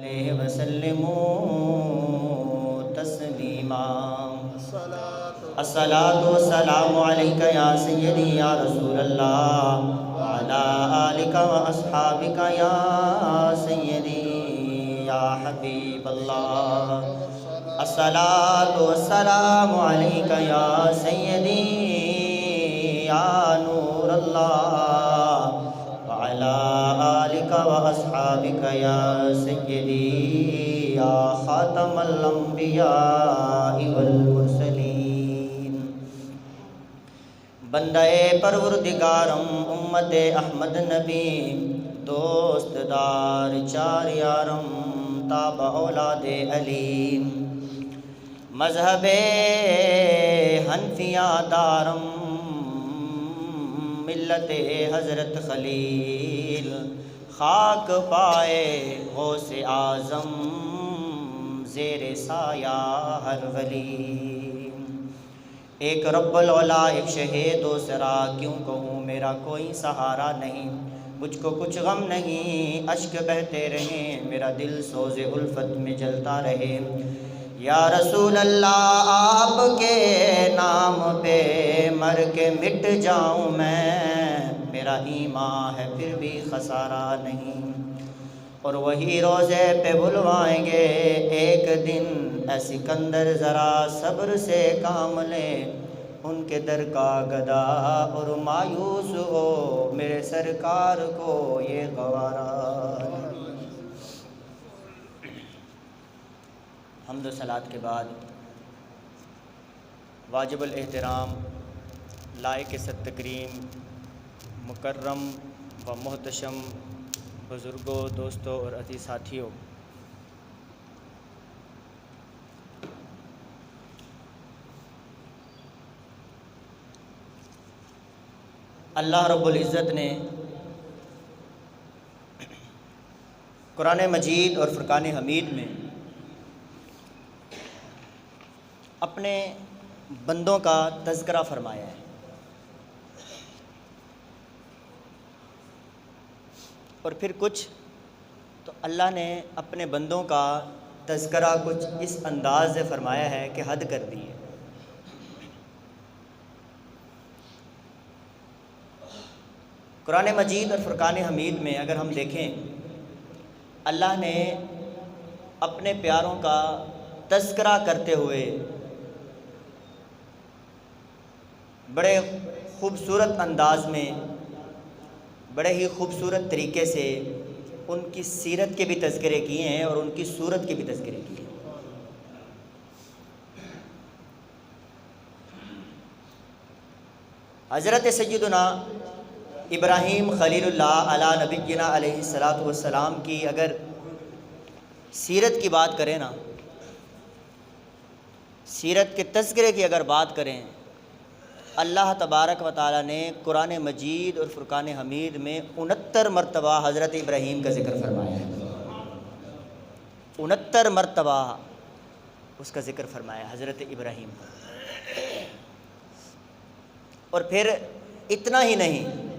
علیہ وسلموا تسلیما الصلاۃ والسلام علیک یا سیدی یا رسول اللہ وعلی آلک واصحابک یا سیدی یا حبیب اللہ الصلاۃ والسلام علیک یا سیدی یا نور اللہ وعلی آلک واصحابک یا سیدی یا خاتم الانبیاء والمرسلین بندہ پروردگارم امت احمد نبی دوست دار چار یارم تابع اولاد علی مذہب حنفیہ دارم ملت حضرت خلیل خاک پائے غوث اعظم زیر سایہ ہر ولی ایک رب العلا ایک شہید دوسرا کیوں کہوں میرا کوئی سہارا نہیں مجھ کو کچھ غم نہیں اشک بہتے رہیں میرا دل سوز الفت میں جلتا رہے یا رسول اللہ آپ کے نام پہ مر کے مٹ جاؤں میں میرا ایمان ہے پھر بھی خسارہ نہیں اور وہی روزے پہ بلوائیں گے ایک دن اے سکندر ذرا صبر سے کام لے ان کے در کا گدا اور مایوس ہو میرے سرکار کو یہ گوارا حمد و صلات کے بعد واجب الاحترام لائق صد تکریم مکرم و محتشم بزرگوں دوستوں اور عزیز ساتھیوں اللہ رب العزت نے قرآن مجید اور فرقان حمید میں اپنے بندوں کا تذکرہ فرمایا ہے اور پھر کچھ تو اللہ نے اپنے بندوں کا تذکرہ کچھ اس انداز سے فرمایا ہے کہ حد کر دی ہے قرآن مجید اور فرقان حمید میں اگر ہم دیکھیں اللہ نے اپنے پیاروں کا تذکرہ کرتے ہوئے بڑے خوبصورت انداز میں بڑے ہی خوبصورت طریقے سے ان کی سیرت کے بھی تذکرے کیے ہیں اور ان کی صورت کے بھی تذکرے کیے ہیں حضرت سیدنا ابراہیم خلیل اللہ علی نبینا علیہ الصلاۃ والسلام کی اگر سیرت کی بات کریں نا سیرت کے تذکرے کی اگر بات کریں اللہ تبارک و تعالیٰ نے قرآن مجید اور فرقان حمید میں 69 مرتبہ حضرت ابراہیم کا ذکر فرمایا ہے 69 مرتبہ اس کا ذکر فرمایا حضرت ابراہیم کا اور پھر اتنا ہی نہیں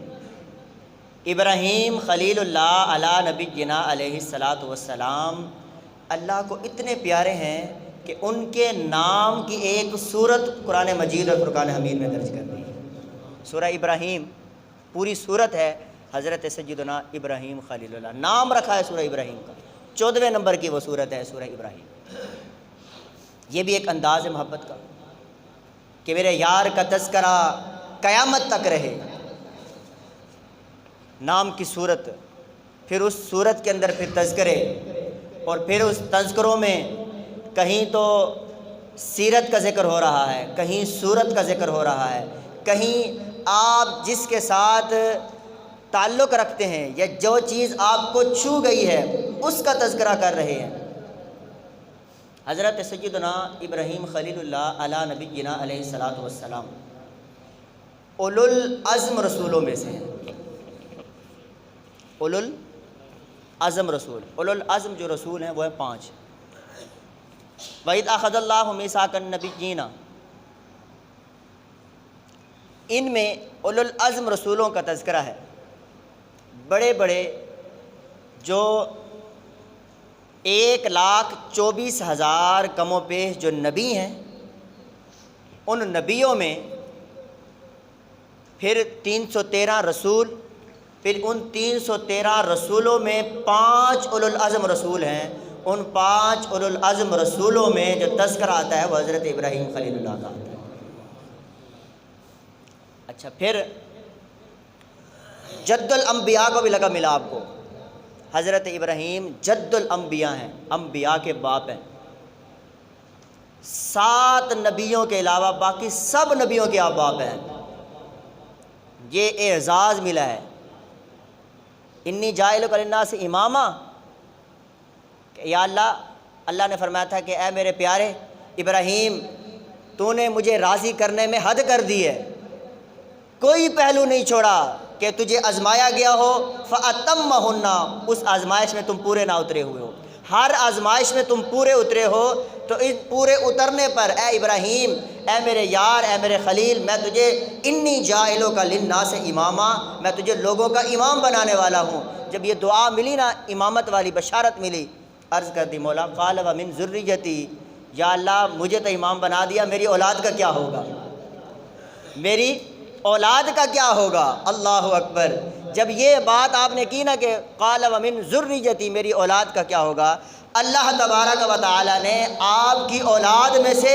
ابراہیم خلیل اللہ علی نبینا علیہ الصلاۃ والسلام اللہ کو اتنے پیارے ہیں کہ ان کے نام کی ایک سورت قرآن مجید اور فرقان حمید میں درج کر دی ہے سورہ ابراہیم پوری سورت ہے حضرت سیدنا ابراہیم خلیل اللہ نام رکھا ہے سورہ ابراہیم کا 14ویں نمبر کی وہ سورت ہے سورہ ابراہیم یہ بھی ایک انداز ہے محبت کا کہ میرے یار کا تذکرہ قیامت تک رہے نام کی صورت پھر اس صورت کے اندر پھر تذکرے اور پھر اس تذکروں میں کہیں تو سیرت کا ذکر ہو رہا ہے کہیں صورت کا ذکر ہو رہا ہے کہیں آپ جس کے ساتھ تعلق رکھتے ہیں یا جو چیز آپ کو چھو گئی ہے اس کا تذکرہ کر رہے ہیں حضرت سیدنا ابراہیم خلیل اللہ علی نبینا علیہ الصلاۃ والسلام اولو العزم رسولوں میں سے ہیں اولو العزم رسول اولو العزم جو رسول ہیں وہ ہیں 5 وَإِذْ أَخَذَ اللَّهُ مِيثَاقَ النَّبِيِّينَ ان میں اولو العزم رسولوں کا تذکرہ ہے بڑے بڑے جو 1,24,000 کم و بیش جو نبی ہیں، ان نبیوں میں پھر 313 رسول، پھر ان 313 رسولوں میں 5 اولو العزم رسول ہیں۔ ان 5 اولو العزم رسولوں میں جو تذکرہ آتا ہے وہ حضرت ابراہیم خلیل اللہ کا آتا ہے۔ اچھا، پھر جد الانبیاء کو بھی لگا ملا آپ کو۔ حضرت ابراہیم جد الانبیاء ہیں، انبیاء کے باپ ہیں۔ 7 نبیوں کے علاوہ باقی سب نبیوں کے آپ باپ ہیں۔ یہ اعزاز ملا ہے۔ انی جاعلک للناس اماما، کہ یا اللہ نے فرمایا تھا کہ اے میرے پیارے ابراہیم، تو نے مجھے راضی کرنے میں حد کر دی ہے، کوئی پہلو نہیں چھوڑا کہ تجھے آزمایا گیا ہو، فَأَتَمَّهُنَّ، اس آزمائش میں تم پورے نہ اترے ہوئے ہو، ہر آزمائش میں تم پورے اترے ہو۔ تو اس پورے اترنے پر اے ابراہیم، اے میرے یار، اے میرے خلیل، میں تجھے انی جاعلک للناس اماما، میں تجھے لوگوں کا امام بنانے والا ہوں۔ جب یہ دعا ملی نا، امامت والی بشارت ملی، عرض کر دی مولا قال ومن ذریتی، یا اللہ مجھے تو امام بنا دیا، میری اولاد کا کیا ہوگا، میری اولاد کا کیا ہوگا؟ اللہ اکبر۔ جب یہ بات آپ نے کی نا کہ قال ومن ذریتی، میری اولاد کا کیا ہوگا، اللہ تبارک و تعالی نے آپ کی اولاد میں سے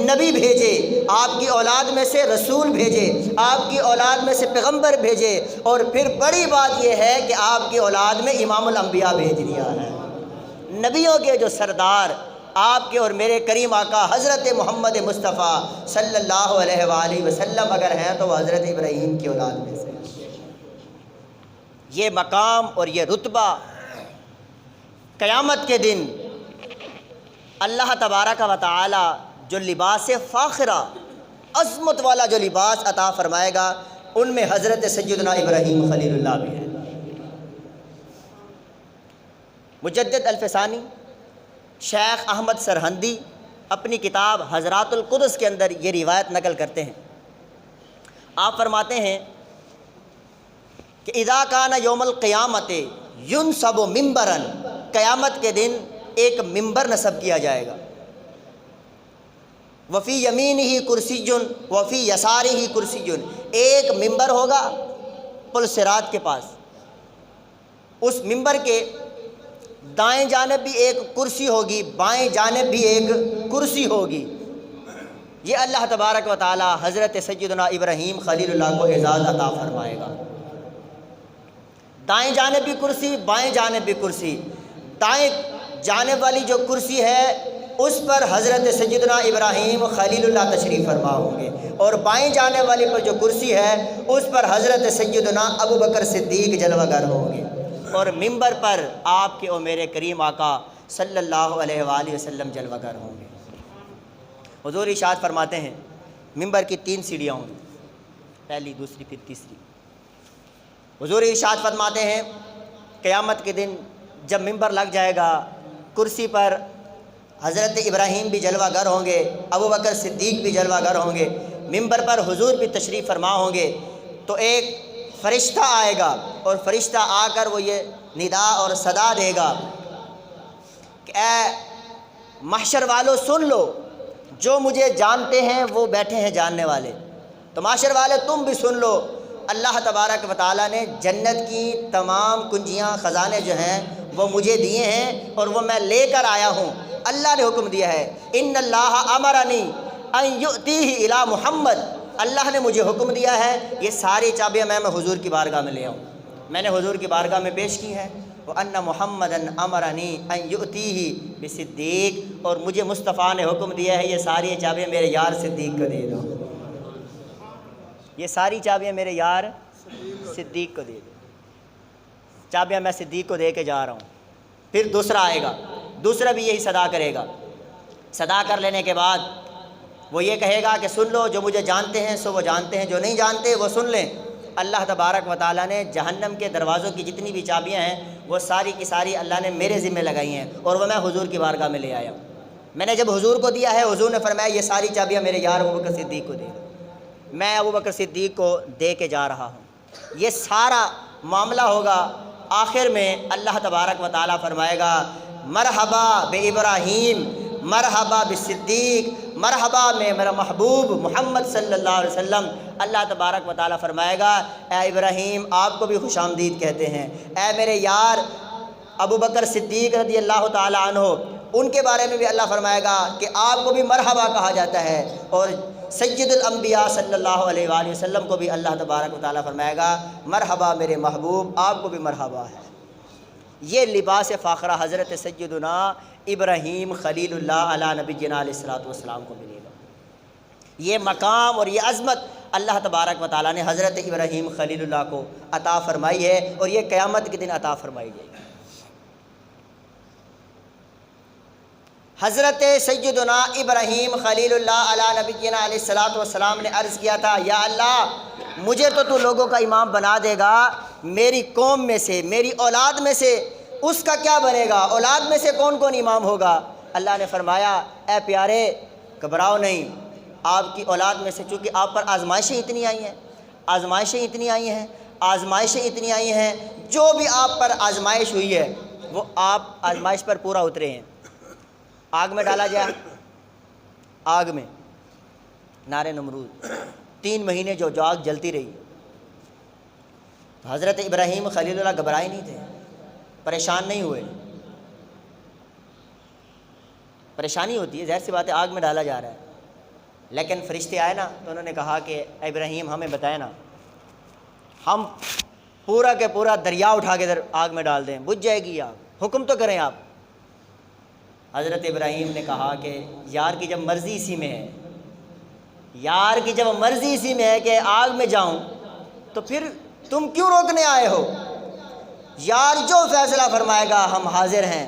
نبی بھیجے، آپ کی اولاد میں سے رسول بھیجے، آپ کی اولاد میں سے پیغمبر بھیجے، اور پھر بڑی بات یہ ہے کہ آپ کی اولاد میں امام الانبیاء بھیج دیا ہے۔ نبیوں کے جو سردار آپ کے اور میرے کریم آقا حضرت محمد مصطفیٰ صلی اللہ علیہ وآلہ وسلم اگر ہیں تو وہ حضرت ابراہیم کی اولاد میں سے۔ یہ مقام اور یہ رتبہ قیامت کے دن اللہ تبارک و تعالی جو لباس فاخرہ، عظمت والا جو لباس عطا فرمائے گا، ان میں حضرت سیدنا ابراہیم خلیل اللہ بھی ہے۔ مجدد الفسانی شیخ احمد سرہندی اپنی کتاب حضرات القدس کے اندر یہ روایت نقل کرتے ہیں۔ آپ فرماتے ہیں کہ اذا کان یوم القیامت ینصب منبرا، قیامت کے دن ایک ممبر نصب کیا جائے گا، وفی یمینہ کرسی وفی یسارہ کرسی، ایک ممبر ہوگا پل صراط کے پاس، اس ممبر کے دائیں جانب بھی ایک کرسی ہوگی، بائیں جانب بھی ایک کرسی ہوگی۔ یہ اللہ تبارک و تعالی حضرت سیدنا ابراہیم خلیل اللہ کو اعزاز عطا فرمائے گا۔ دائیں جانب بھی کرسی، بائیں جانب بھی کرسی۔ دائیں جانب والی جو کرسی ہے اس پر حضرت سیدنا ابراہیم خلیل اللہ تشریف فرما ہوں گے، اور بائیں جانب والی پر جو کرسی ہے اس پر حضرت سیدنا ابوبکر صدیق جلوہ گر ہوں گے، اور ممبر پر آپ کے اور میرے کریم آقا صلی اللہ علیہ وآلہ وسلم جلوہ گر ہوں گے۔ حضور ارشاد فرماتے ہیں ممبر کی 3 سیڑھیاں ہوں گی، پہلی، دوسری، پھر تیسری۔ حضور ارشاد فرماتے ہیں قیامت کے دن جب ممبر لگ جائے گا، کرسی پر حضرت ابراہیم بھی جلوہ گر ہوں گے، ابوبکر صدیق بھی جلوہ گر ہوں گے، ممبر پر حضور بھی تشریف فرما ہوں گے، تو ایک فرشتہ آئے گا، اور فرشتہ آ کر وہ یہ ندا اور صدا دے گا کہ اے محشر والو سن لو، جو مجھے جانتے ہیں وہ بیٹھے ہیں جاننے والے، تو محشر والے تم بھی سن لو، اللہ تبارک و تعالیٰ نے جنت کی تمام کنجیاں، خزانے جو ہیں وہ مجھے دیے ہیں، اور وہ میں لے کر آیا ہوں۔ اللہ نے حکم دیا ہے، ان اللہ امرنی ان یؤتیہ الی محمد، اللہ نے مجھے حکم دیا ہے یہ ساری چابیاں میں حضور کی بارگاہ میں لے آؤں۔ میں نے حضور کی بارگاہ میں پیش کی ہے، وَأَنَّ مُحَمَّدًا أَمَرَنِي أَن يُؤْتِيهِ بِصِدِّيق، اور مجھے مصطفیٰ نے حکم دیا ہے یہ ساری چابیاں میرے یار صدیق کو دے دو، یہ ساری چابیاں میرے یار صدیق کو دے دو، چابیاں میں صدیق کو دے کے جا رہا ہوں۔ پھر دوسرا آئے گا، دوسرا بھی یہی صدا کرے گا، صدا کر لینے کے بعد وہ یہ کہے گا کہ سن لو، جو مجھے جانتے ہیں سو وہ جانتے ہیں، جو نہیں جانتے وہ سن لیں۔ اللہ تبارک و تعالیٰ نے جہنم کے دروازوں کی جتنی بھی چابیاں ہیں وہ ساری کی ساری اللہ نے میرے ذمہ لگائی ہیں، اور وہ میں حضور کی بارگاہ میں لے آیا ہوں۔ میں نے جب حضور کو دیا ہے، حضور نے فرمایا یہ ساری چابیاں میرے یار ابوبکر صدیق کو دے دو، میں ابوبکر صدیق کو دے کے جا رہا ہوں۔ یہ سارا معاملہ ہوگا، آخر میں اللہ تبارک و تعالیٰ فرمائے گا مرحبا بے ابراہیم، مرحبا بالصدیق، مرحبا میں میرا محبوب محمد صلی اللہ علیہ وسلم۔ اللہ تبارک و تعالیٰ فرمائے گا اے ابراہیم آپ کو بھی خوش آمدید کہتے ہیں، اے میرے یار ابو بکر صدیق رضی اللہ تعالیٰ عنہ ان کے بارے میں بھی اللہ فرمائے گا کہ آپ کو بھی مرحبا کہا جاتا ہے، اور سید الانبیاء صلی اللہ علیہ وآلہ وسلم کو بھی اللہ تبارک و تعالیٰ فرمائے گا مرحبا میرے محبوب آپ کو بھی مرحبا ہے۔ یہ لباس فاخرہ حضرت سیدنا ابراہیم خلیل اللہ علیہ نبینا علیہ الصلوۃ والسلام کو ملے گا۔ یہ مقام اور یہ عظمت اللہ تبارک و تعالیٰ نے حضرت ابراہیم خلیل اللہ کو عطا فرمائی ہے، اور یہ قیامت کے دن عطا فرمائی جائے گی۔ حضرت سیدنا ابراہیم خلیل اللہ علیہ نبینا علیہ الصلوۃ والسلام نے عرض کیا تھا یا اللہ مجھے تو لوگوں کا امام بنا دے گا، میری قوم میں سے میری اولاد میں سے اس کا کیا بنے گا، اولاد میں سے کون کون امام ہوگا؟ اللہ نے فرمایا اے پیارے گھبراؤ نہیں، آپ کی اولاد میں سے چونکہ آپ پر آزمائشیں اتنی آئی ہیں، آزمائشیں اتنی آئی ہیں، آزمائشیں اتنی آئی ہیں، جو بھی آپ پر آزمائش ہوئی ہے وہ آپ آزمائش پر پورا اترے ہیں۔ آگ میں ڈالا جائے، آگ میں نار نمرود 3 مہینے جو آگ جلتی رہی، حضرت ابراہیم خلیل اللہ گھبرائے نہیں تھے، پریشان نہیں ہوئے۔ پریشانی ہوتی ہے، ظاہر سی بات ہے، آگ میں ڈالا جا رہا ہے، لیکن فرشتے آئے نا تو انہوں نے کہا کہ اے ابراہیم ہمیں بتائیں نا، ہم پورا کے پورا دریا اٹھا کے ادھر آگ میں ڈال دیں، بجھ جائے گی آگ، حکم تو کریں آپ۔ حضرت ابراہیم نے کہا کہ یار کی جب مرضی اسی میں ہے، یار کی جب مرضی اسی میں ہے کہ آگ میں جاؤں تو پھر تم کیوں روکنے آئے ہو؟ یار جو فیصلہ فرمائے گا ہم حاضر ہیں،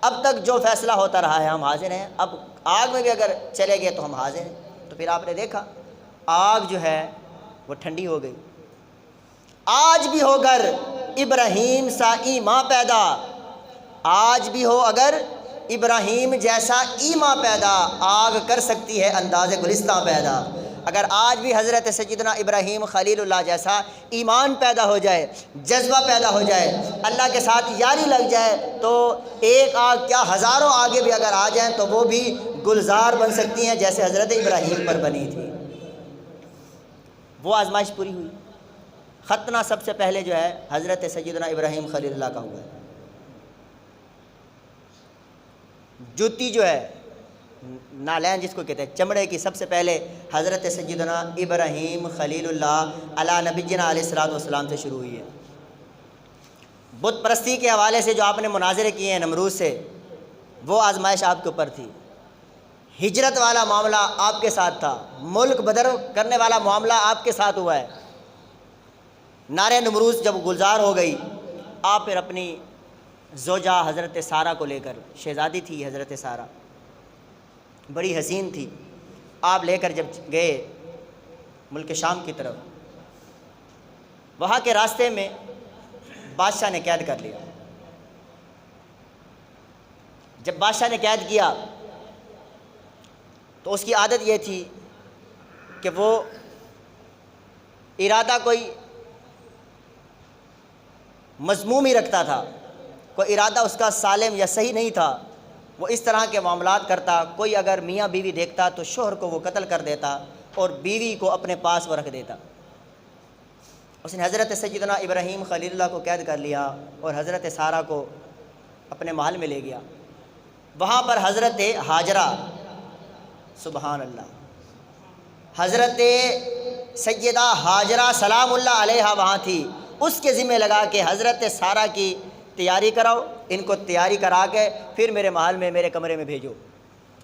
اب تک جو فیصلہ ہوتا رہا ہے ہم حاضر ہیں، اب آگ میں بھی اگر چلے گئے تو ہم حاضر ہیں۔ تو پھر آپ نے دیکھا آگ جو ہے وہ ٹھنڈی ہو گئی۔ آج بھی ہو اگر ابراہیم سا ایمان پیدا، آج بھی ہو اگر ابراہیم جیسا ایمان پیدا، آگ کر سکتی ہے انداز گلستان پیدا۔ اگر آج بھی حضرت سیدنا ابراہیم خلیل اللہ جیسا ایمان پیدا ہو جائے، جذبہ پیدا ہو جائے، اللہ کے ساتھ یاری لگ جائے، تو ایک آگ کیا ہزاروں آگے بھی اگر آ جائیں تو وہ بھی گلزار بن سکتی ہیں جیسے حضرت ابراہیم پر بنی تھی۔ وہ آزمائش پوری ہوئی۔ ختنہ سب سے پہلے جو ہے حضرت سیدنا ابراہیم خلیل اللہ کا ہوا ہے۔ جوتی جو ہے نالین جس کو کہتے ہیں چمڑے کی، سب سے پہلے حضرت سیدنا ابراہیم خلیل اللہ علیہ نبینا علیہ الصلوۃ والسلام سے شروع ہوئی ہے۔ بت پرستی کے حوالے سے جو آپ نے مناظرے کیے ہیں نمرود سے، وہ آزمائش آپ کے اوپر تھی۔ ہجرت والا معاملہ آپ کے ساتھ تھا، ملک بدر کرنے والا معاملہ آپ کے ساتھ ہوا ہے۔ نار نمرود جب گلزار ہو گئی، آپ پھر اپنی زوجہ حضرت سارہ کو لے کر، شہزادی تھی حضرت سارہ، بڑی حسین تھی، آپ لے کر جب گئے ملک شام کی طرف، وہاں کے راستے میں بادشاہ نے قید کر لیا۔ جب بادشاہ نے قید کیا تو اس کی عادت یہ تھی کہ وہ ارادہ کوئی مذموم ہی رکھتا تھا، کوئی ارادہ اس کا سالم یا صحیح نہیں تھا، وہ اس طرح کے معاملات کرتا۔ کوئی اگر میاں بیوی دیکھتا تو شوہر کو وہ قتل کر دیتا اور بیوی کو اپنے پاس وہ رکھ دیتا۔ اس نے حضرت سیدنا ابراہیم خلیل اللہ کو قید کر لیا اور حضرت سارہ کو اپنے محل میں لے گیا۔ وہاں پر حضرت ہاجرہ، سبحان اللہ، حضرت سیدہ ہاجرہ سلام اللہ علیہا وہاں تھی۔ اس کے ذمہ لگا کہ حضرت سارہ کی تیاری کراؤ، ان کو تیاری کرا کے پھر میرے محل میں میرے کمرے میں بھیجو۔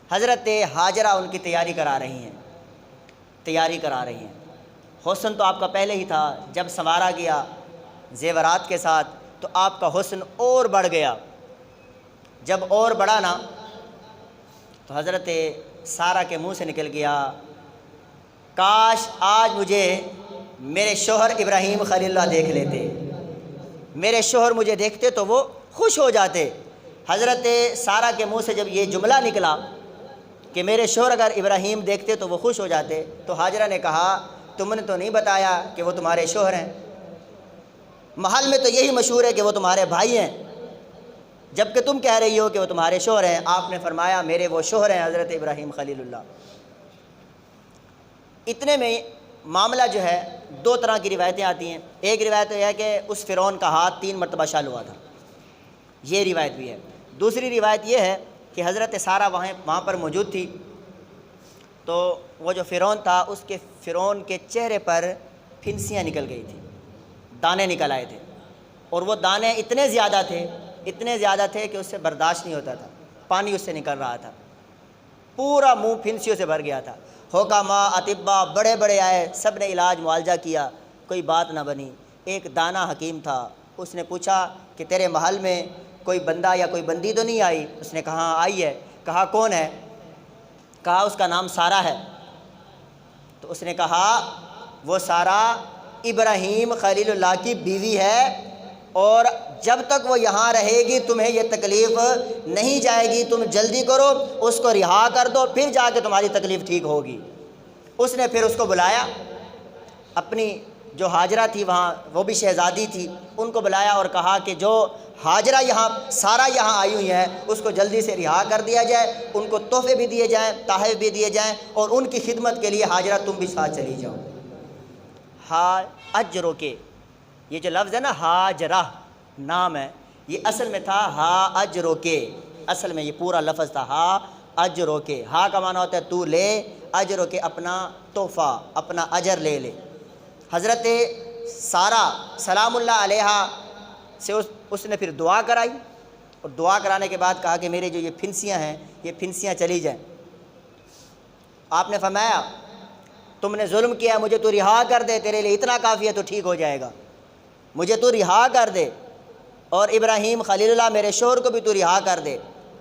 حضرت ہاجرہ ان کی تیاری کرا رہی ہیں۔ حسن تو آپ کا پہلے ہی تھا، جب سنوارا گیا زیورات کے ساتھ تو آپ کا حسن اور بڑھ گیا۔ جب اور بڑھا نا تو حضرت سارہ کے منہ سے نکل گیا، کاش آج مجھے میرے شوہر ابراہیم خلیل اللہ دیکھ لیتے، میرے شوہر مجھے دیکھتے تو وہ خوش ہو جاتے۔ حضرت سارہ کے منہ سے جب یہ جملہ نکلا کہ میرے شوہر اگر ابراہیم دیکھتے تو وہ خوش ہو جاتے، تو ہاجرہ نے کہا تم نے تو نہیں بتایا کہ وہ تمہارے شوہر ہیں، محل میں تو یہی مشہور ہے کہ وہ تمہارے بھائی ہیں، جبکہ تم کہہ رہی ہو کہ وہ تمہارے شوہر ہیں۔ آپ نے فرمایا میرے وہ شوہر ہیں حضرت ابراہیم خلیل اللہ۔ اتنے میں معاملہ جو ہے، دو طرح کی روایتیں آتی ہیں۔ ایک روایت یہ ہے کہ اس فرعون کا ہاتھ 3 مرتبہ شال ہوا تھا، یہ روایت بھی ہے۔ دوسری روایت یہ ہے کہ حضرت سارہ وہاں پر موجود تھی، تو وہ جو فرعون تھا اس کے فرعون کے چہرے پر پھنسیاں نکل گئی تھیں، دانے نکل آئے تھے، اور وہ دانے اتنے زیادہ تھے کہ اس سے برداشت نہیں ہوتا تھا، پانی اس سے نکل رہا تھا، پورا منہ پھنسیوں سے بھر گیا تھا۔ حکما، اطباء بڑے بڑے آئے، سب نے علاج معالجہ کیا، کوئی بات نہ بنی۔ ایک دانا حکیم تھا، اس نے پوچھا کہ تیرے محل میں کوئی بندہ یا کوئی بندی تو نہیں آئی؟ اس نے کہا ہاں آئی ہے۔ کہا کون ہے؟ کہا اس کا نام سارہ ہے۔ تو اس نے کہا وہ سارہ ابراہیم خلیل اللہ کی بیوی ہے، اور جب تک وہ یہاں رہے گی تمہیں یہ تکلیف نہیں جائے گی، تم جلدی کرو اس کو رہا کر دو، پھر جا کے تمہاری تکلیف ٹھیک ہوگی۔ اس نے پھر اس کو بلایا، اپنی جو ہاجرہ تھی وہاں، وہ بھی شہزادی تھی، ان کو بلایا اور کہا کہ جو ہاجرہ سارہ یہاں آئی ہوئی ہیں اس کو جلدی سے رہا کر دیا جائے، ان کو تحفے بھی دیے جائیں، تحائف بھی دیے جائیں، اور ان کی خدمت کے لیے ہاجرہ تم بھی ساتھ چلی جاؤ۔ اجرو کے، یہ جو لفظ ہے نا ہاجرہ نام ہے، یہ اصل میں تھا ہا اجرو کے، اصل میں یہ پورا لفظ تھا ہا اجرو کے۔ ہا کا معنی ہوتا ہے تو لے، اجرو کے اپنا تحفہ، اپنا اجر لے لے۔ حضرت سارہ سلام اللہ علیہ سے اس نے پھر دعا کرائی، اور دعا کرانے کے بعد کہا کہ میرے جو یہ پھنسیاں ہیں یہ پھنسیاں چلی جائیں۔ آپ نے فرمایا تم نے ظلم کیا، مجھے تو رہا کر دے، تیرے لیے اتنا کافی ہے تو ٹھیک ہو جائے گا، مجھے تو رہا کر دے، اور ابراہیم خلیل اللہ میرے شوہر کو بھی تو رہا کر دے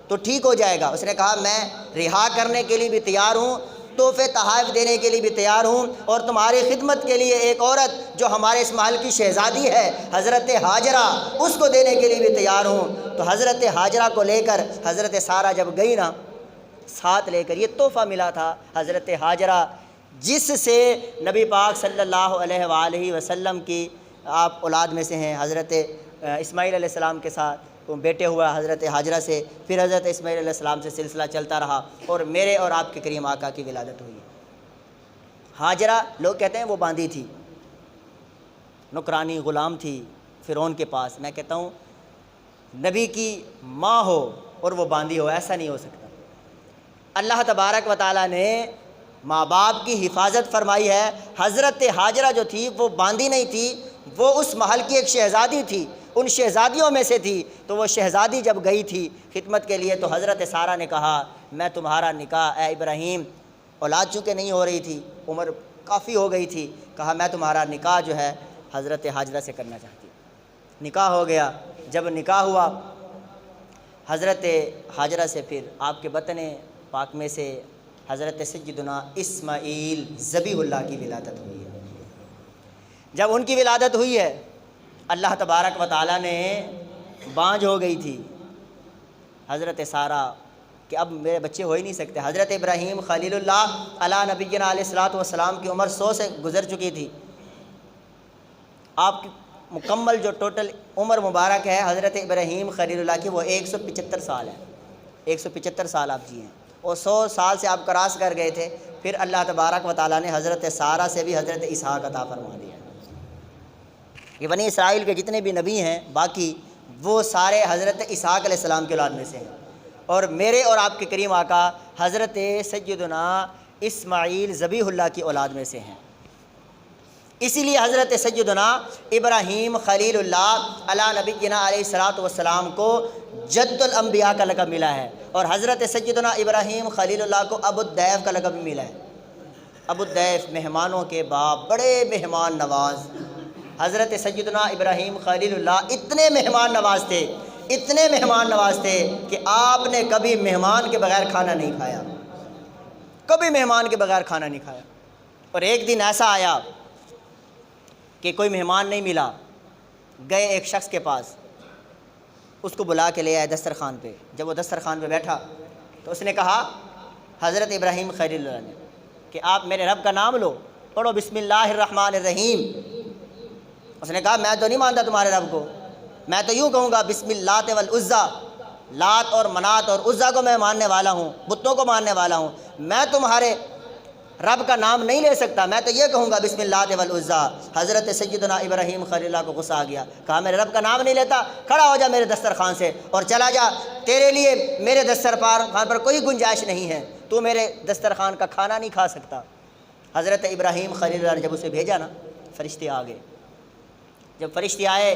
تو ٹھیک ہو جائے گا۔ اس نے کہا میں رہا کرنے کے لیے بھی تیار ہوں، تحفے تحائف دینے کے لیے بھی تیار ہوں، اور تمہاری خدمت کے لیے ایک عورت جو ہمارے اس محل کی شہزادی ہے حضرت ہاجرہ، اس کو دینے کے لیے بھی تیار ہوں۔ تو حضرت ہاجرہ کو لے کر حضرت سارہ جب گئی نا، ساتھ لے کر، یہ تحفہ ملا تھا حضرت ہاجرہ، جس سے نبی پاک صلی اللہ علیہ وآلہ وسلم کی آپ اولاد میں سے ہیں۔ حضرت اسماعیل علیہ السلام کے ساتھ بیٹے ہوا حضرت ہاجرہ سے، پھر حضرت اسماعیل علیہ السلام سے سلسلہ چلتا رہا، اور میرے اور آپ کے کریم آقا کی ولادت ہوئی۔ ہاجرہ لوگ کہتے ہیں وہ باندھی تھی، نوکرانی غلام تھی فرعون کے پاس۔ میں کہتا ہوں نبی کی ماں ہو اور وہ باندھی ہو، ایسا نہیں ہو سکتا۔ اللہ تبارک و تعالیٰ نے ماں باپ کی حفاظت فرمائی ہے۔ حضرت ہاجرہ جو تھی وہ باندھی نہیں تھی، وہ اس محل کی ایک شہزادی تھی، ان شہزادیوں میں سے تھی۔ تو وہ شہزادی جب گئی تھی خدمت کے لیے، تو حضرت سارہ نے کہا میں تمہارا نکاح، اے ابراہیم، اولاد چونکہ نہیں ہو رہی تھی، عمر کافی ہو گئی تھی، کہا میں تمہارا نکاح جو ہے حضرت ہاجرہ سے کرنا چاہتی ہوں۔ نکاح ہو گیا۔ جب نکاح ہوا حضرت ہاجرہ سے، پھر آپ کے بطن پاک میں سے حضرت سیدنا اسماعیل ذبیح اللہ کی ولادت ہوئی ہے۔ جب ان کی ولادت ہوئی ہے، اللہ تبارک و تعالیٰ نے بانجھ ہو گئی تھی حضرت سارہ کہ اب میرے بچے ہو ہی نہیں سکتے۔ حضرت ابراہیم خلیل اللہ علی نبینا علیہ الصلوۃ والسلام کی عمر 100 سے گزر چکی تھی۔ آپ کی مکمل جو ٹوٹل عمر مبارک ہے حضرت ابراہیم خلیل اللہ کی، وہ 175 سال ہے۔ 175 سال آپ جی ہیں، اور 100 سال سے آپ کراس کر گئے تھے۔ پھر اللہ تبارک و تعالیٰ نے حضرت سارہ سے بھی حضرت اسحاق عطا فرما دیا۔ یہ بنی اسرائیل کے جتنے بھی نبی ہیں باقی، وہ سارے حضرت اسحاق علیہ السلام کے اولاد میں سے ہیں، اور میرے اور آپ کے کریم آقا حضرت سیدنا اسماعیل ذبیح اللہ کی اولاد میں سے ہیں۔ اسی لیے حضرت سیدنا ابراہیم خلیل اللہ علی نبینا علیہ الصلوۃ والسلام کو جد الانبیاء کا لقب ملا ہے، اور حضرت سیدنا ابراہیم خلیل اللہ کو ابو الضیف کا لقب بھی ملا ہے۔ ابو الضیف، مہمانوں کے باپ، بڑے مہمان نواز۔ حضرت سیدنا ابراہیم خلیل اللہ اتنے مہمان نواز تھے، اتنے مہمان نواز تھے کہ آپ نے کبھی مہمان کے بغیر کھانا نہیں کھایا، کبھی مہمان کے بغیر کھانا نہیں کھایا۔ اور ایک دن ایسا آیا کہ کوئی مہمان نہیں ملا، گئے ایک شخص کے پاس، اس کو بلا کے لے آئے دسترخوان پہ۔ جب وہ دسترخوان پہ بیٹھا تو اس نے کہا حضرت ابراہیم خلیل اللہ نے کہ آپ میرے رب کا نام لو، پڑھو بسم اللہ الرحمن الرحیم۔ اس نے کہا میں تو نہیں مانتا تمہارے رب کو، میں تو یوں کہوں گا بسم اللہ والعزیٰ، لات اور منات اور عزا کو میں ماننے والا ہوں، بتوں کو ماننے والا ہوں، میں تمہارے رب کا نام نہیں لے سکتا، میں تو یہ کہوں گا بسم اللہ والعزا۔ حضرت سیدنا ابراہیم خلیل اللہ کو غصہ آ گیا، کہا میرے رب کا نام نہیں لیتا، کھڑا ہو جا میرے دسترخوان سے اور چلا جا، تیرے لیے میرے دسترخوان پر کوئی گنجائش نہیں ہے، تو میرے دسترخوان کا کھانا نہیں کھا سکتا۔ حضرت ابراہیم خلیل اللہ نے جب اسے بھیجا نا، فرشتے آ گئے۔ جب فرشتے آئے،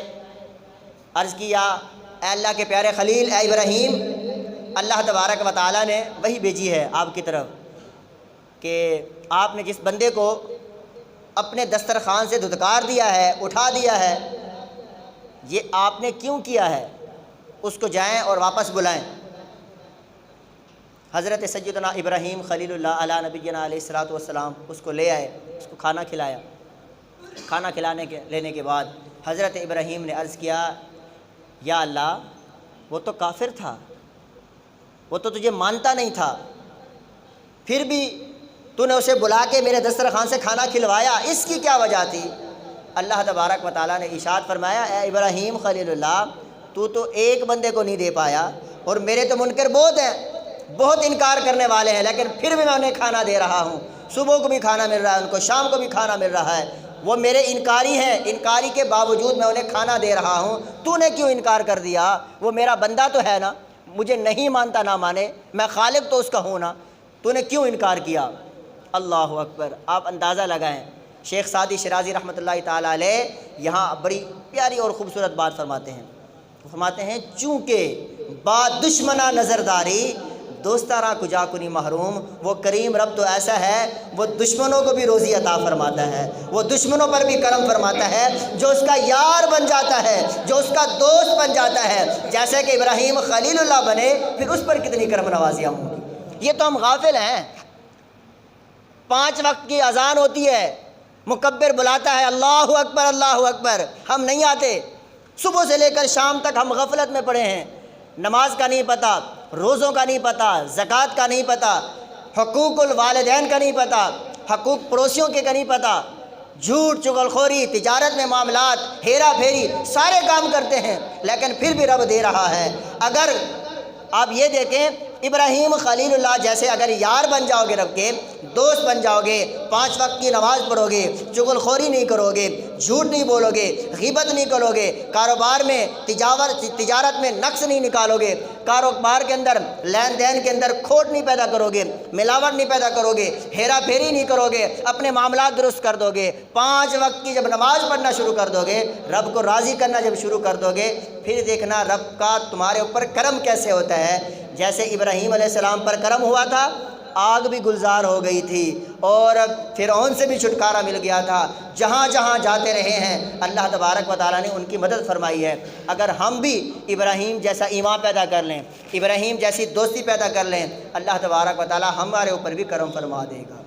عرض کیا اے اللہ کے پیارے خلیل، اے ابراہیم، اللہ تبارک و تعالیٰ نے وحی بھیجی ہے آپ کی طرف کہ آپ نے جس بندے کو اپنے دسترخوان سے دھتکار دیا ہے، اٹھا دیا ہے، یہ آپ نے کیوں کیا ہے؟ اس کو جائیں اور واپس بلائیں۔ حضرت سیدنا ابراہیم خلیل اللہ علیہ نبینا علیہ الصلوۃ والسلام اس کو لے آئے، اس کو کھانا کھلایا۔ کھانا لینے کے بعد حضرت ابراہیم نے عرض کیا یا اللہ، وہ تو کافر تھا، وہ تو تجھے مانتا نہیں تھا، پھر بھی تو نے اسے بلا کے میرے دسترخوان سے کھانا کھلوایا، اس کی کیا وجہ تھی؟ اللہ تبارک و تعالیٰ نے ارشاد فرمایا اے ابراہیم خلیل اللہ، تو ایک بندے کو نہیں دے پایا، اور میرے تو منکر بہت ہیں، بہت انکار کرنے والے ہیں، لیکن پھر بھی میں انہیں کھانا دے رہا ہوں، صبح کو بھی کھانا مل رہا ہے ان کو، شام کو بھی کھانا مل رہا ہے، وہ میرے انکاری ہیں، انکاری کے باوجود میں انہیں کھانا دے رہا ہوں، تو نے کیوں انکار کر دیا؟ وہ میرا بندہ تو ہے نا، مجھے نہیں مانتا نہ مانے، میں خالق تو اس کا ہوں نا، تو نے کیوں انکار کیا؟ اللہ اکبر۔ آپ اندازہ لگائیں، شیخ سعدی شرازی رحمۃ اللہ تعالیٰ علیہ یہاں بڑی پیاری اور خوبصورت بات فرماتے ہیں، فرماتے ہیں چونکہ با دشمنہ نظرداری دوستارا کجا کنی محروم، وہ کریم رب تو ایسا ہے، وہ دشمنوں کو بھی روزی عطا فرماتا ہے، وہ دشمنوں پر بھی کرم فرماتا ہے، جو اس کا یار بن جاتا ہے، جو اس کا دوست بن جاتا ہے، جیسے کہ ابراہیم خلیل اللہ بنے، پھر اس پر کتنی کرم نوازیاں ہوں گی۔ یہ تو ہم غافل ہیں، 5 وقت کی اذان ہوتی ہے، مکبر بلاتا ہے اللہ اکبر اللہ اکبر، ہم نہیں آتے، صبح سے لے کر شام تک ہم غفلت میں پڑے ہیں، نماز کا نہیں پتہ، روزوں کا نہیں پتہ، زکوٰۃ کا نہیں پتہ، حقوق الوالدین کا نہیں پتہ، حقوق پڑوسیوں کے کا نہیں پتہ، جھوٹ چغل خوری، تجارت میں معاملات، ہیرا پھیری، سارے کام کرتے ہیں، لیکن پھر بھی رب دے رہا ہے۔ اگر آپ یہ دیکھیں ابراہیم خلیل اللہ جیسے اگر یار بن جاؤ گے، رب کے دوست بن جاؤ گے، 5 وقت کی نماز پڑھو گے، چغل خوری نہیں کرو گے، جھوٹ نہیں بولو گے، غیبت نہیں کرو گے، کاروبار میں تجارت میں نقص نہیں نکالو گے، کاروبار کے اندر لین دین کے اندر کھوٹ نہیں پیدا کرو گے، ملاوٹ نہیں پیدا کرو گے، ہیرا پھیری نہیں کرو گے، اپنے معاملات درست کر دو گے، 5 وقت کی جب نماز پڑھنا شروع کر دو گے، رب کو راضی کرنا جب شروع کر دو گے، پھر دیکھنا رب کا تمہارے اوپر کرم کیسے ہوتا ہے۔ جیسے ابراہیم علیہ السلام پر کرم ہوا تھا، آگ بھی گلزار ہو گئی تھی اور فرعون سے بھی چھٹکارا مل گیا تھا، جہاں جہاں جاتے رہے ہیں اللہ تبارک و تعالیٰ نے ان کی مدد فرمائی ہے۔ اگر ہم بھی ابراہیم جیسا ایمان پیدا کر لیں، ابراہیم جیسی دوستی پیدا کر لیں، اللہ تبارک و تعالیٰ ہمارے اوپر بھی کرم فرما دے گا۔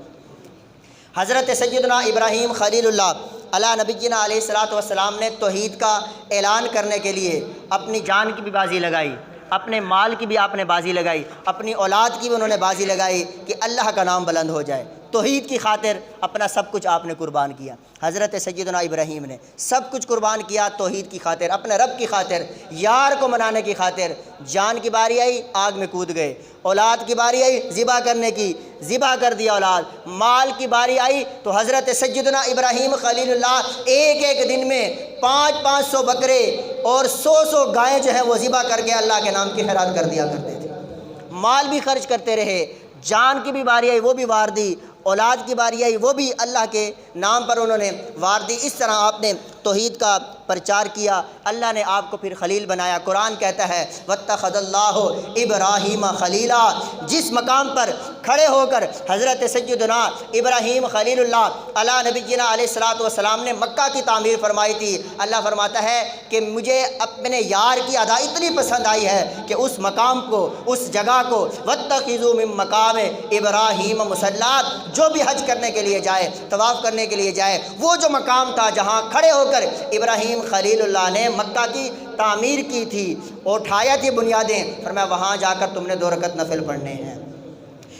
حضرت سیدنا ابراہیم خلیل اللہ علیہ نبینا علیہ الصلوۃ والسلام نے توحید کا اعلان کرنے کے لیے اپنی جان کی بھی بازی لگائی، اپنے مال کی بھی آپ نے بازی لگائی، اپنی اولاد کی بھی انہوں نے بازی لگائی کہ اللہ کا نام بلند ہو جائے۔ توحید کی خاطر اپنا سب کچھ آپ نے قربان کیا۔ حضرت سیدنا ابراہیم نے سب کچھ قربان کیا توحید کی خاطر، اپنے رب کی خاطر، یار کو منانے کی خاطر۔ جان کی باری آئی، آگ میں کود گئے، اولاد کی باری آئی ذبح کرنے کی، ذبح کر دیا اولاد، مال کی باری آئی تو حضرت سیدنا ابراہیم خلیل اللہ ایک دن میں 500 بکرے اور 100 گائیں جو ہیں وہ ذبح کر کے اللہ کے نام کی خیرات کر دیا کرتے تھے۔ مال بھی خرچ کرتے رہے، جان کی بھی باری آئی وہ بھی وار دی، اولاد کی باری آئی وہ بھی اللہ کے نام پر انہوں نے وار دی۔ اس طرح آپ نے توحید کا پرچار کیا، اللہ نے آپ کو پھر خلیل بنایا۔ قرآن کہتا ہے واتخذ اللہ ابراہیم خلیلا، جس مقام پر کھڑے ہو کر حضرت سیدنا ابراہیم خلیل اللہ علیہ نبینا علیہ الصلوۃ والسلام نے مکہ کی تعمیر فرمائی تھی، اللہ فرماتا ہے کہ مجھے اپنے یار کی ادا اتنی پسند آئی ہے کہ اس مقام کو، اس جگہ کو واتخذوا من مقام ابراہیم مصلی، جو بھی حج کرنے کے لیے جائے، طواف کرنے کے لیے جائے، وہ جو مقام تھا جہاں کھڑے ہو کر ابراہیم خلیل اللہ نے مکہ کی تعمیر کی تھی، اٹھایا تھی بنیادیں، فرمایا وہاں جا کر تم نے 2 رکعت نفل پڑھنے ہیں۔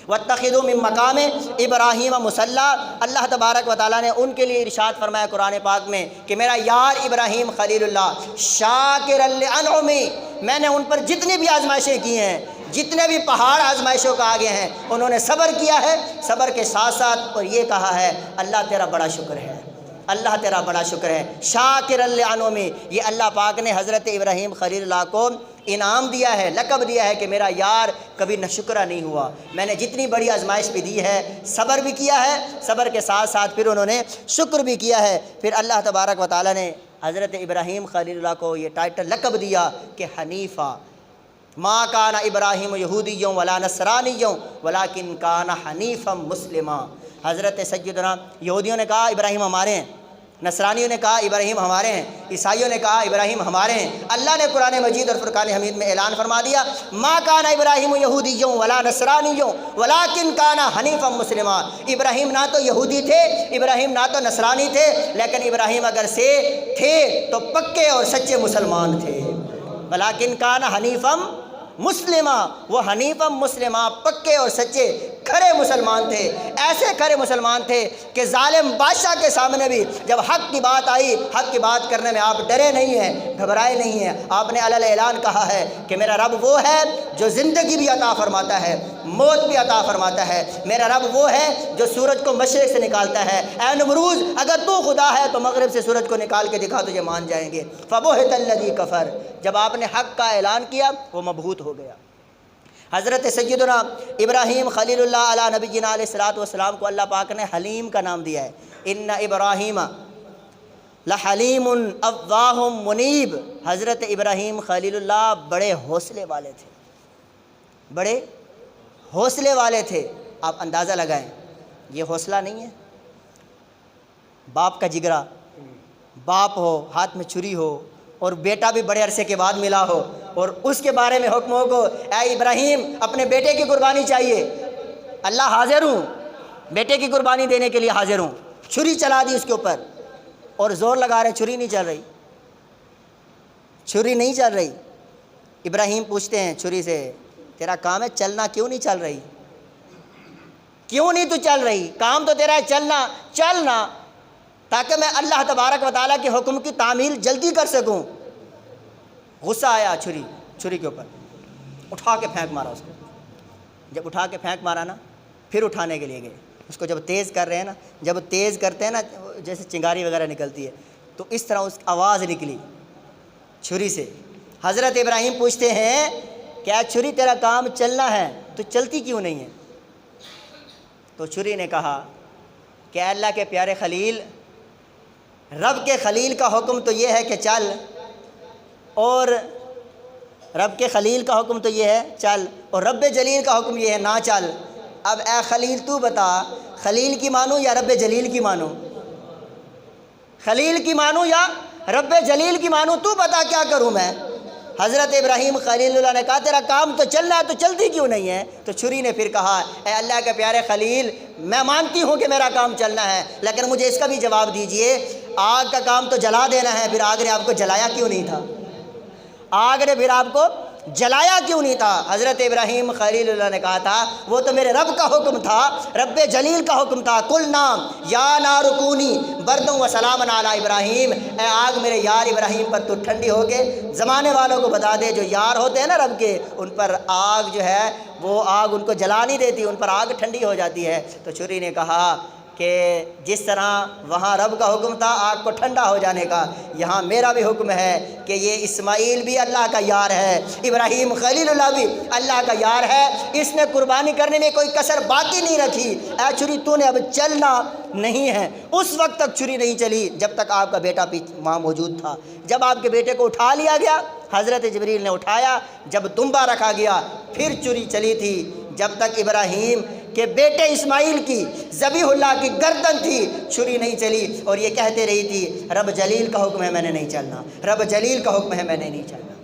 واتخذوا من مقام ابراہیم مصلی، اللہ تبارک و تعالیٰ نے ان کے لیے ارشاد فرمایا قرآن پاک میں کہ میرا یار ابراہیم خلیل اللہ شاکرا لانعمی، میں نے ان پر جتنی بھی آزمائشیں کی ہیں، جتنے بھی پہاڑ آزمائشوں کا آگے ہیں، انہوں نے صبر کیا ہے، صبر کے ساتھ ساتھ اور یہ کہا ہے اللہ تیرا بڑا شکر ہے، اللہ تیرا بڑا شکر ہے۔ شاکر لانعمی، یہ اللہ پاک نے حضرت ابراہیم خلیل اللہ کو انعام دیا ہے، لقب دیا ہے کہ میرا یار کبھی ناشکرا نہیں ہوا، میں نے جتنی بڑی آزمائش بھی دی ہے صبر بھی کیا ہے، صبر کے ساتھ ساتھ پھر انہوں نے شکر بھی کیا ہے۔ پھر اللہ تبارک و تعالیٰ نے حضرت ابراہیم خلیل اللہ کو یہ ٹائٹل لقب دیا کہ حنیفہ، ما کان ابراہیم یہودی ولا نصرانی ولکن کان حنیفا مسلما۔ حضرت سیدنا یہودیوں نے کہا ابراہیم ہمارے ہیں، نصرانیوں نے کہا ابراہیم ہمارے ہیں، عیسائیوں نے کہا ابراہیم ہمارے ہیں۔ اللہ نے قرآن مجید اور فرقان حمید میں اعلان فرما دیا ما کان ابراہیم یہودی ولا نصرانی ولکن کان حنیفا مسلما۔ ابراہیم نہ تو یہودی تھے، ابراہیم نہ تو نصرانی تھے، لیکن ابراہیم اگر سے تھے تو پکے اور سچے مسلمان تھے۔ ولکن کان حنیفا مسلمہ، وہ حنیفا مسلمہ پکے اور سچے کھرے مسلمان تھے، ایسے کھرے مسلمان تھے کہ ظالم بادشاہ کے سامنے بھی جب حق کی بات آئی، حق کی بات کرنے میں آپ ڈرے نہیں ہیں، گھبرائے نہیں ہیں۔ آپ نے علی اعلان کہا ہے کہ میرا رب وہ ہے جو زندگی بھی عطا فرماتا ہے، موت بھی عطا فرماتا ہے، میرا رب وہ ہے جو سورج کو مشرق سے نکالتا ہے، اے نمروز اگر تو خدا ہے تو مغرب سے سورج کو نکال کے دکھا تجھے مان جائیں گے۔ فبہت الذی کفر، جب آپ نے حق کا اعلان کیا وہ مبہوت ہو گیا۔ حضرت سیدنا ابراہیم خلیل اللہ علیہ نبینا علیہ الصلوۃ والسلام کو اللہ پاک نے حلیم کا نام دیا ہے۔ ان ابراہیم لحلیم اواہ منیب، حضرت ابراہیم خلیل اللہ بڑے حوصلے والے تھے، بڑے حوصلے والے تھے۔ آپ اندازہ لگائیں، یہ حوصلہ نہیں ہے باپ کا جگرا، باپ ہو ہاتھ میں چھری ہو اور بیٹا بھی بڑے عرصے کے بعد ملا ہو اور اس کے بارے میں حکم ہو کو اے ابراہیم اپنے بیٹے کی قربانی چاہیے، اللہ حاضر ہوں، بیٹے کی قربانی دینے کے لیے حاضر ہوں، چھری چلا دی اس کے اوپر اور زور لگا رہے، چھری نہیں چل رہی، چھری نہیں چل رہی۔ ابراہیم پوچھتے ہیں چھری سے تیرا کام ہے چلنا، کیوں نہیں چل رہی؟ کیوں نہیں تو چل رہی؟ کام تو تیرا ہے چلنا، چلنا تاکہ میں اللہ تبارک و تعالیٰ کے حکم کی تعمیل جلدی کر سکوں۔ غصہ آیا چھری کے اوپر، اٹھا کے پھینک مارا اس کو۔ جب اٹھا کے پھینک مارا نا پھر اٹھانے کے لیے گئے اس کو، جب تیز کر رہے ہیں نا، جب تیز کرتے ہیں نا جیسے چنگاری وغیرہ نکلتی ہے تو اس طرح اس آواز نکلی چھری سے۔ حضرت ابراہیم پوچھتے ہیں کیا چھری تیرا کام چلنا ہے تو چلتی کیوں نہیں ہے؟ تو چھری نے کہا کہ اے اللہ کے پیارے خلیل، رب کے خلیل کا حکم تو یہ ہے کہ چل، اور رب کے خلیل کا حکم تو یہ ہے چل، اور رب جلیل کا حکم یہ ہے نہ چل۔ اب اے خلیل تو بتا خلیل کی مانوں یا رب جلیل کی مانوں؟ خلیل کی مانوں یا رب جلیل کی مانوں؟ تو بتا کیا کروں میں؟ حضرت ابراہیم خلیل اللہ نے کہا تیرا کام تو چلنا ہے تو چلتی کیوں نہیں ہے؟ تو چھری نے پھر کہا اے اللہ کے پیارے خلیل، میں مانتی ہوں کہ میرا کام چلنا ہے، لیکن مجھے اس کا بھی جواب دیجئے، آگ کا کام تو جلا دینا ہے، پھر آگ نے آپ کو جلایا کیوں نہیں تھا؟ آگ نے پھر آپ کو جلایا کیوں نہیں تھا؟ حضرت ابراہیم خلیل اللہ نے کہا تھا وہ تو میرے رب کا حکم تھا، رب جلیل کا حکم تھا، کل نام یا نار کونی بردوں و سلام علی ابراہیم، اے آگ میرے یار ابراہیم پر تو ٹھنڈی ہو کے زمانے والوں کو بتا دے جو یار ہوتے ہیں نا رب کے، ان پر آگ جو ہے وہ آگ ان کو جلا نہیں دیتی، ان پر آگ ٹھنڈی ہو جاتی ہے۔ تو چھری نے کہا کہ جس طرح وہاں رب کا حکم تھا آگ کو ٹھنڈا ہو جانے کا، یہاں میرا بھی حکم ہے کہ یہ اسماعیل بھی اللہ کا یار ہے، ابراہیم خلیل اللہ بھی اللہ کا یار ہے، اس نے قربانی کرنے میں کوئی کسر باقی نہیں رکھی۔ اے چھری تو نے اب چلنا نہیں ہے۔ اس وقت تک چھری نہیں چلی جب تک آپ کا بیٹا وہاں موجود تھا۔ جب آپ کے بیٹے کو اٹھا لیا گیا، حضرت جبریل نے اٹھایا، جب دمبا رکھا گیا پھر چھری چلی تھی، جب تک ابراہیم کہ بیٹے اسماعیل کی ذبیح اللہ کی گردن تھی چھری نہیں چلی، اور یہ کہتے رہی تھی رب جلیل کا حکم ہے میں نے نہیں چلنا، رب جلیل کا حکم ہے میں نے نہیں چلنا۔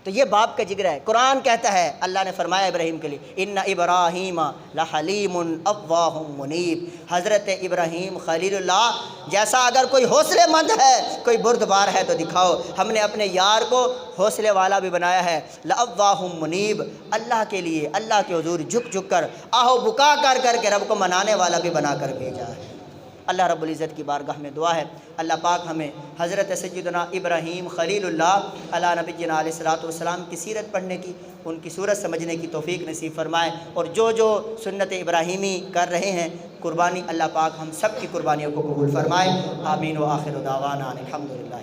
تو یہ باپ کا جگر ہے۔ قرآن کہتا ہے، اللہ نے فرمایا ابراہیم کے لیے، ان ابراہیم لحلیم اواہ منیب، حضرت ابراہیم خلیل اللہ جیسا اگر کوئی حوصلے مند ہے، کوئی بردبار ہے تو دکھاؤ۔ ہم نے اپنے یار کو حوصلے والا بھی بنایا ہے، لأواہ منیب، اللہ کے لیے اللہ کے حضور جھک جھک کر آہو بکا کر کر کے رب کو منانے والا بھی بنا کر بھیجا ہے۔ اللہ رب العزت کی بارگاہ میں دعا ہے، اللہ پاک ہمیں حضرت سیدنا ابراہیم خلیل اللہ علی نبینا علیہ الصلوۃ والسلام کی سیرت پڑھنے کی، ان کی صورت سمجھنے کی توفیق نصیب فرمائے، اور جو جو سنت ابراہیمی کر رہے ہیں قربانی، اللہ پاک ہم سب کی قربانیوں کو قبول فرمائے۔ آمین و آخر دعوانا الحمدللہ۔